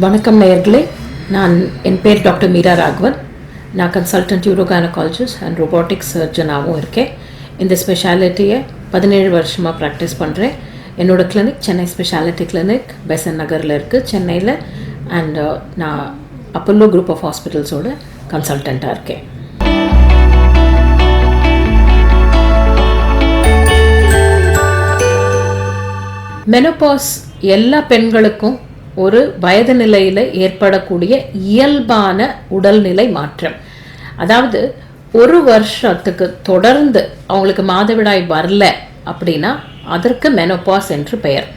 வணக்கம் நேயர்களே. என் பேர் டாக்டர் மீரா ராகவன். நான் கன்சல்டன்ட் யூரோகைனகாலஜிஸ்ட் அண்ட் ரோபோட்டிக்ஸ் சர்ஜனாகவும் இருக்கேன். இந்த ஸ்பெஷாலிட்டியை 17 வருஷமாக ப்ராக்டிஸ் பண்ணுறேன். என்னோடய clinic Chennai specialty clinic Besant நகரில் இருக்குது சென்னையில். அண்ட் நான் அப்பல்லோ குரூப் ஆஃப் ஹாஸ்பிட்டல்ஸோட கன்சல்டண்ட்டாக இருக்கேன். மெனோபாஸ் எல்லா பெண்களுக்கும் ஒரு வயது நிலையில் ஏற்படக்கூடிய இயல்பான உடல்நிலை மாற்றம். அதாவது ஒரு வருஷத்துக்கு தொடர்ந்து அவங்களுக்கு மாதவிடாய் வரல அப்படின்னா அதற்கு மெனோபாஸ் என்று பெயர்.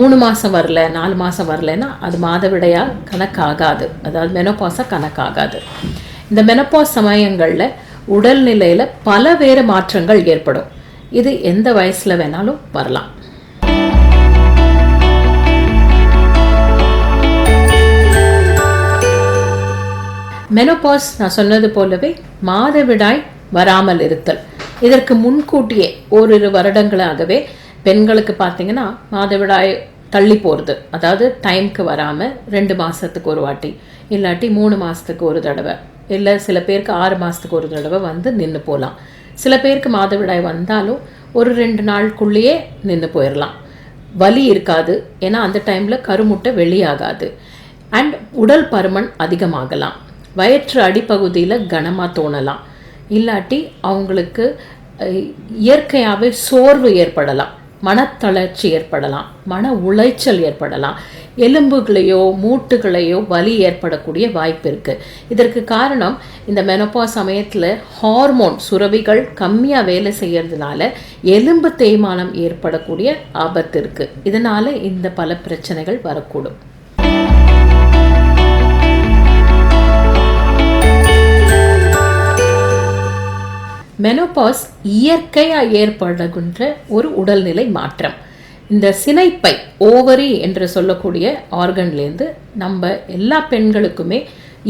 3 மாதம் வரல, 4 மாதம் வரலன்னா அது மாதவிடையாக கணக்காகாது, அதாவது மெனோபாஸாக கணக்காகாது. இந்த மெனோபாஸ் சமயங்களில் உடல்நிலையில் பலவேறு மாற்றங்கள் ஏற்படும். இது எந்த வயசில் வேணாலும் வரலாம். மெனோபாஸ் நான் சொன்னது போலவே மாதவிடாய் வராமல் இருத்தல். இதற்கு முன்கூட்டியே ஓரிரு வருடங்களாகவே பெண்களுக்கு பார்த்தீங்கன்னா மாதவிடாய் தள்ளி போகிறது, அதாவது டைமுக்கு வராமல் 2 மாதத்துக்கு ஒரு வாட்டி, இல்லாட்டி 3 மாதத்துக்கு ஒரு தடவை, இல்லை சில பேருக்கு 6 மாதத்துக்கு ஒரு தடவை வந்து நின்று போகலாம். சில பேருக்கு மாதவிடாய் வந்தாலும் ஒரு 2 நாளுக்குள்ளேயே நின்று போயிடலாம். வலி இருக்காது, ஏன்னா அந்த டைமில் கருமுட்டை வெளியாகாது. அண்ட் உடல் பருமன் அதிகமாகலாம். வயிற்று அடிப்பகுதியில் கனமாக தோணலாம், இல்லாட்டி அவங்களுக்கு இயற்கையாகவே சோர்வு ஏற்படலாம், மனத்தளர்ச்சி ஏற்படலாம், மன உளைச்சல் ஏற்படலாம், எலும்புகளையோ மூட்டுகளையோ வலி ஏற்படக்கூடிய வாய்ப்பு இருக்குது. இதற்கு காரணம் இந்த மெனோபாஸ் சமயத்தில் ஹார்மோன் சுரவிகள் கம்மியாக வேலை செய்யறதுனால எலும்பு தேய்மானம் ஏற்படக்கூடிய ஆபத்து இருக்குது. இதனால் இந்த பல பிரச்சனைகள் வரக்கூடும். மெனோபாஸ் இயற்கையாக ஏற்படுகின்ற ஒரு உடல்நிலை மாற்றம். இந்த சினைப்பை ஓவரி என்று சொல்லக்கூடிய ஆர்கன்லேருந்து நம்ம எல்லா பெண்களுக்குமே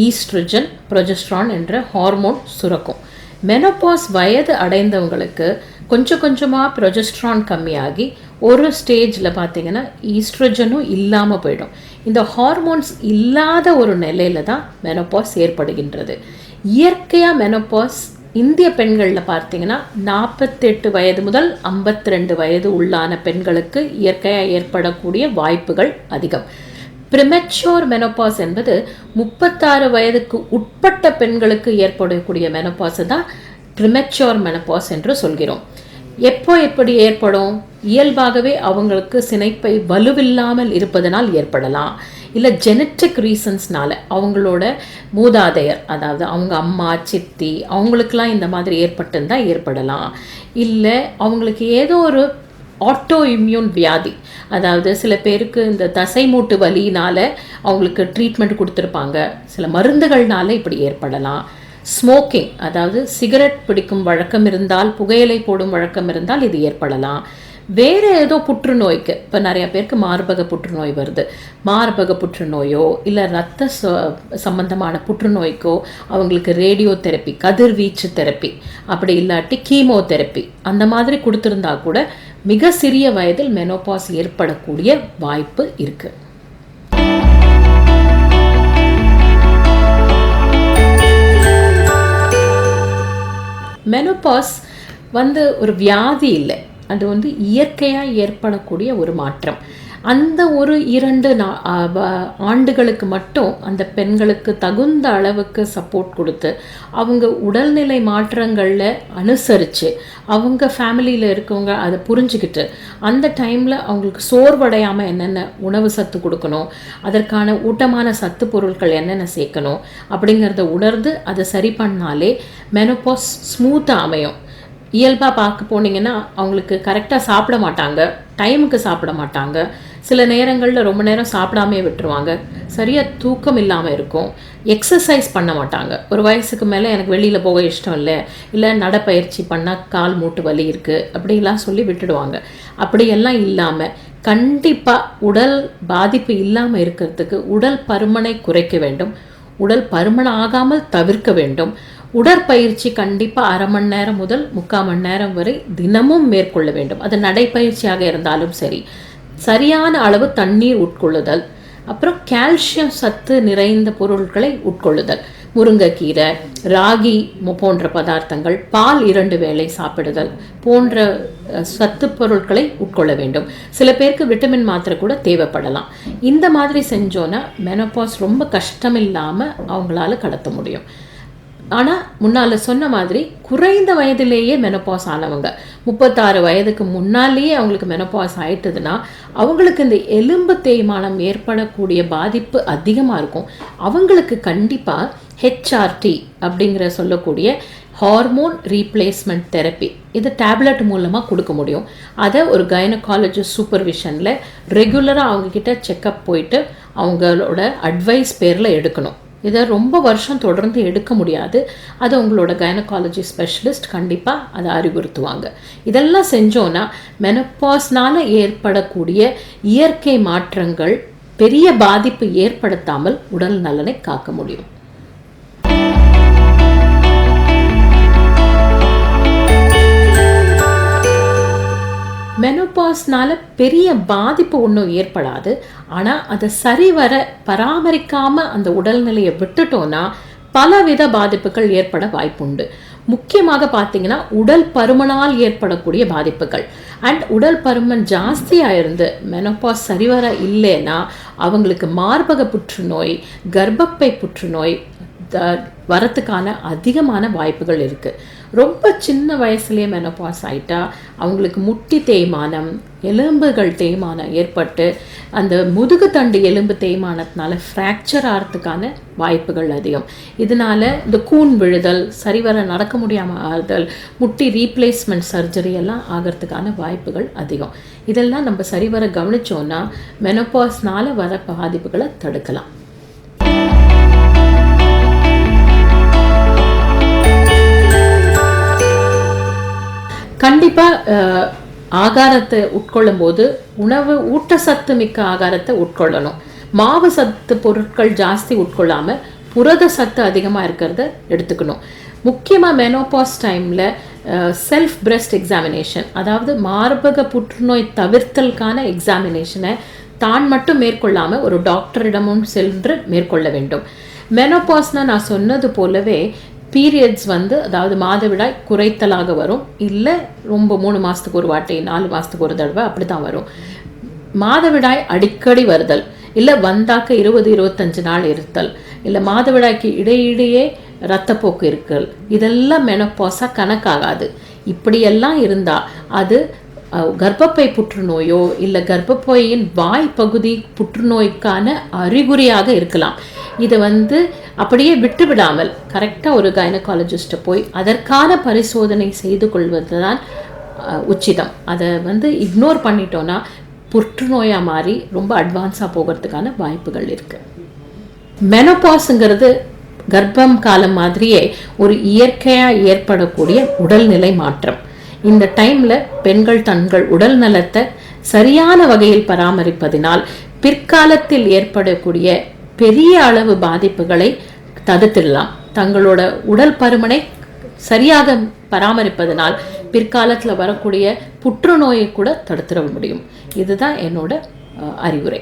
ஈஸ்ட்ரஜன், ப்ரொஜெஸ்ட்ரான் என்ற ஹார்மோன் சுரக்கும். மெனோபாஸ் வயது அடைந்தவங்களுக்கு கொஞ்சம் கொஞ்சமாக ப்ரொஜெஸ்ட்ரான் கம்மியாகி ஒரு ஸ்டேஜில் பார்த்திங்கன்னா ஈஸ்ட்ரஜனும் இல்லாமல் போயிடும். இந்த ஹார்மோன்ஸ் இல்லாத ஒரு நிலையில் தான் மெனோபாஸ் ஏற்படுகின்றது. இயற்கையாக மெனோபாஸ் இந்திய பெண்களில் பார்த்தீங்கன்னா 48 வயது முதல் 52 வயது உள்ளான பெண்களுக்கு இயற்கையாக ஏற்படக்கூடிய வாய்ப்புகள் அதிகம். ப்ரிமெச்சூர் மெனோபாஸ் என்பது 36 வயதுக்கு உட்பட்ட பெண்களுக்கு ஏற்படக்கூடிய மெனோபாஸ் தான் ப்ரிமெச்சூர் மெனோபாஸ் என்று சொல்கிறோம். எப்படி ஏற்படும்? இயல்பாகவே அவங்களுக்கு சினைப்பை வலுவில்லாமல் இருப்பதனால் ஏற்படலாம், இல்லை ஜெனட்டிக் ரீசன்ஸ்னால அவங்களோட மூதாதையர், அதாவது அவங்க அம்மா, சித்தி, அவங்களுக்கெல்லாம் இந்த மாதிரி ஏற்பட்டுருந்தால் ஏற்படலாம். இல்லை அவங்களுக்கு ஏதோ ஒரு ஆட்டோ இம்யூன் வியாதி, அதாவது சில பேருக்கு இந்த தசை மூட்டு வலியினால் அவங்களுக்கு ட்ரீட்மெண்ட் கொடுத்துருப்பாங்க, சில மருந்துகள்னால இப்படி ஏற்படலாம். ஸ்மோக்கிங், அதாவது சிகரெட் பிடிக்கும் வழக்கம் இருந்தால், புகையிலை போடும் வழக்கம் இருந்தால் இது ஏற்படலாம். வேறு ஏதோ புற்றுநோய்க்கு, இப்போ நிறையா பேருக்கு மார்பக புற்றுநோய் வருது, மார்பக புற்றுநோயோ இல்லை இரத்த சம்பந்தமான புற்றுநோய்க்கோ அவங்களுக்கு ரேடியோ தெரப்பி, கதிர்வீச்சு தெரப்பி, அப்படி இல்லாட்டி கீமோதெரப்பி அந்த மாதிரி கொடுத்துருந்தா கூட மிக சிறிய வயதில் மெனோபாஸ் ஏற்படக்கூடிய வாய்ப்பு இருக்குது. மெனோபாஸ் ஒரு வியாதி இல்லை, அது இயற்கையாக ஏற்படக்கூடிய ஒரு மாற்றம். அந்த ஒரு 2 ஆண்டுகளுக்கு மட்டும் அந்த பெண்களுக்கு தகுந்த அளவுக்கு சப்போர்ட் கொடுத்து அவங்க உடல்நிலை மாற்றங்களில் அனுசரித்து அவங்க ஃபேமிலியில் இருக்கவங்க அதை புரிஞ்சுக்கிட்டு அந்த டைமில் அவங்களுக்கு சோர்வடையாமல் என்னென்ன உணவு சத்து கொடுக்கணும், அதற்கான ஊட்டமான சத்து பொருட்கள் என்னென்ன சேர்க்கணும் அப்படிங்கிறத உணர்ந்து அதை சரி பண்ணாலே மெனோபாஸ் ஸ்மூத்தாக அமையும். இயல்பாக பார்க்க போனீங்கன்னா அவங்களுக்கு கரெக்டாக சாப்பிட மாட்டாங்க, டைமுக்கு சாப்பிட மாட்டாங்க, சில நேரங்களில் ரொம்ப நேரம் சாப்பிடாமே விட்டுருவாங்க, சரியாக தூக்கம் இல்லாமல் இருக்கும், எக்ஸசைஸ் பண்ண மாட்டாங்க. ஒரு வயசுக்கு மேலே எனக்கு வெளியில் போக இஷ்டம் இல்லை நடைப்பயிற்சி பண்ணால் கால் மூட்டு வலி இருக்குது அப்படிலாம் சொல்லி விட்டுடுவாங்க. அப்படியெல்லாம் இல்லாமல் கண்டிப்பாக உடல் பாதிப்பு இல்லாமல் இருக்கிறதுக்கு உடல் பருமனை குறைக்க வேண்டும், உடல் பருமன் ஆகாமல் தவிர்க்க வேண்டும். உடற்பயிற்சி கண்டிப்பாக 1/2 மணி நேரம் முதல் 3/4 மணி நேரம் வரை தினமும் மேற்கொள்ள வேண்டும். அது நடைப்பயிற்சியாக இருந்தாலும் சரி, சரியான அளவு தண்ணீர் உட்கொள்ளுதல், அப்புறம் கால்சியம் சத்து நிறைந்த பொருட்களை உட்கொள்ளுதல், முருங்கைக்கீரை, ராகி போன்ற பதார்த்தங்கள், பால் 2 வேளை சாப்பிடுதல் போன்ற சத்து பொருட்களை உட்கொள்ள வேண்டும். சில பேருக்கு விட்டமின் மாத்திரை கூட தேவைப்படலாம். இந்த மாதிரி செஞ்சோன்னா மெனோபாஸ் ரொம்ப கஷ்டமில்லாமல் அவங்களால கடத்த முடியும். ஆனால் முன்னால் சொன்ன மாதிரி குறைந்த வயதிலேயே மெனோபாஸ் ஆனவங்க, 36 வயதுக்கு முன்னாலேயே அவங்களுக்கு மெனோபாஸ் ஆயிட்டதுன்னா அவங்களுக்கு இந்த எலும்பு தேய்மானம் ஏற்படக்கூடிய பாதிப்பு அதிகமாக இருக்கும். அவங்களுக்கு கண்டிப்பாக ஹெச்ஆர்டி அப்படிங்கிற சொல்லக்கூடிய ஹார்மோன் ரீப்ளேஸ்மெண்ட் தெரப்பி, இது டேப்லெட் மூலமாக கொடுக்க முடியும். அதை ஒரு கைனகாலஜிஸ்ட் சூப்பர்விஷனில் ரெகுலராக அவங்கக்கிட்ட செக்கப் போயிட்டு அவங்களோட அட்வைஸ் பேரில் எடுக்கணும். இதை ரொம்ப வருஷம் தொடர்ந்து எடுக்க முடியாது. அது உங்களோட கைனகாலஜி ஸ்பெஷலிஸ்ட் கண்டிப்பாக அதை அறிவுறுத்துவாங்க. இதெல்லாம் செஞ்சோன்னா மெனோபாஸ்னால் ஏற்படக்கூடிய இயற்கை மாற்றங்கள் பெரிய பாதிப்பு ஏற்படுத்தாமல் உடல் நலனை காக்க முடியும். மெனோபாஸ்னால பெரிய பாதிப்பு ஒன்றும் ஏற்படாது. ஆனால் அதை சரிவர பராமரிக்காமல் அந்த உடல்நிலையை விட்டுட்டோன்னா பலவித பாதிப்புகள் ஏற்பட வாய்ப்புண்டு. முக்கியமாக பார்த்தீங்கன்னா உடல் பருமனால் ஏற்படக்கூடிய பாதிப்புகள். அண்ட் உடல் பருமன் ஜாஸ்தியாக இருந்து மெனோபாஸ் சரிவர இல்லைன்னா அவங்களுக்கு மார்பக புற்றுநோய், கர்ப்பப்பை புற்றுநோய் வரத்துக்கான அதிகமான வாய்ப்புகள் இருக்குது. ரொம்ப சின்ன வயசுலேயே மெனோபாஸ் ஆகிட்டா அவங்களுக்கு முட்டி தேய்மானம், எலும்புகள் தேய்மானம் ஏற்பட்டு அந்த முதுகுத்தண்டு எலும்பு தேய்மானத்தினால ஃப்ராக்சர் ஆகிறதுக்கான வாய்ப்புகள் அதிகம். இதனால் இந்த கூன் விழுதல், சரிவர நடக்க முடியாமல் ஆறுதல், முட்டி ரீப்ளேஸ்மெண்ட் சர்ஜரி எல்லாம் ஆகிறதுக்கான வாய்ப்புகள் அதிகம். இதெல்லாம் நம்ம சரிவர கவனித்தோன்னா மெனோபாஸ்னால் வர பாதிப்புகளை தடுக்கலாம். கண்டிப்பாக ஆகாரத்தை உட்கொள்ளும் போது ஊட்டச்சத்து மிக்க ஆகாரத்தை உட்கொள்ளணும். மாவு சத்து பொருட்கள் ஜாஸ்தி உட்கொள்ளாமல் புரத சத்து அதிகமாக இருக்கிறத எடுத்துக்கணும். முக்கியமாக மெனோபாஸ் டைமில் செல்ஃப் பிரெஸ்ட் எக்ஸாமினேஷன், அதாவது மார்பக புற்றுநோய் தவிர்த்தலுக்கான எக்ஸாமினேஷனை தான் மட்டும் மேற்கொள்ளாமல் ஒரு டாக்டரிடமும் சென்று மேற்கொள்ள வேண்டும். மெனோபாஸ்னால் நான் சொன்னது போலவே பீரியட்ஸ் அதாவது மாதவிடாய் குறைத்தலாக வரும், இல்லை ரொம்ப 3 மாதத்துக்கு ஒரு வாட்டி, 4 மாதத்துக்கு ஒரு தடவை அப்படி தான் வரும். மாதவிடாய் அடிக்கடி வருதல், இல்லை வந்தாக்க 20-25 நாள் இருத்தல், இல்லை மாதவிடாய்க்கு இடையிடையே இரத்தப்போக்கு இருக்கல், இதெல்லாம் மெனோபாஸாக கணக்காகாது. இப்படியெல்லாம் இருந்தால் அது கர்ப்பப்பை புற்றுநோயோ இல்லை கர்ப்பப்பையின் வாய் பகுதி புற்றுநோய்க்கான அறிகுறியாக இருக்கலாம். இதை அப்படியே விட்டு விடாமல் கரெக்டாக ஒரு கைனகாலஜிஸ்ட்டை போய் அதற்கான பரிசோதனை செய்து கொள்வது தான் உச்சிதம். அதை இக்னோர் பண்ணிட்டோன்னா புற்றுநோயாக மாறி ரொம்ப அட்வான்ஸாக போகிறதுக்கான வாய்ப்புகள் இருக்குது. மெனோபாஸுங்கிறது கர்ப்பம் காலம் மாதிரியே ஒரு இயற்கையாக ஏற்படக்கூடிய உடல்நிலை மாற்றம். இந்த டைமில் பெண்கள் தங்கள் உடல் நலத்தை சரியான வகையில் பராமரிப்பதினால் பிற்காலத்தில் ஏற்படக்கூடிய பெரிய அளவு பாதிப்புகளை தடுத்திடலாம். தங்களோட உடல் பருமனை சரியாக பராமரிப்பதனால் பிற்காலத்தில் வரக்கூடிய புற்றுநோயை கூட தடுத்துட முடியும். இதுதான் என்னோட அறிவுரை.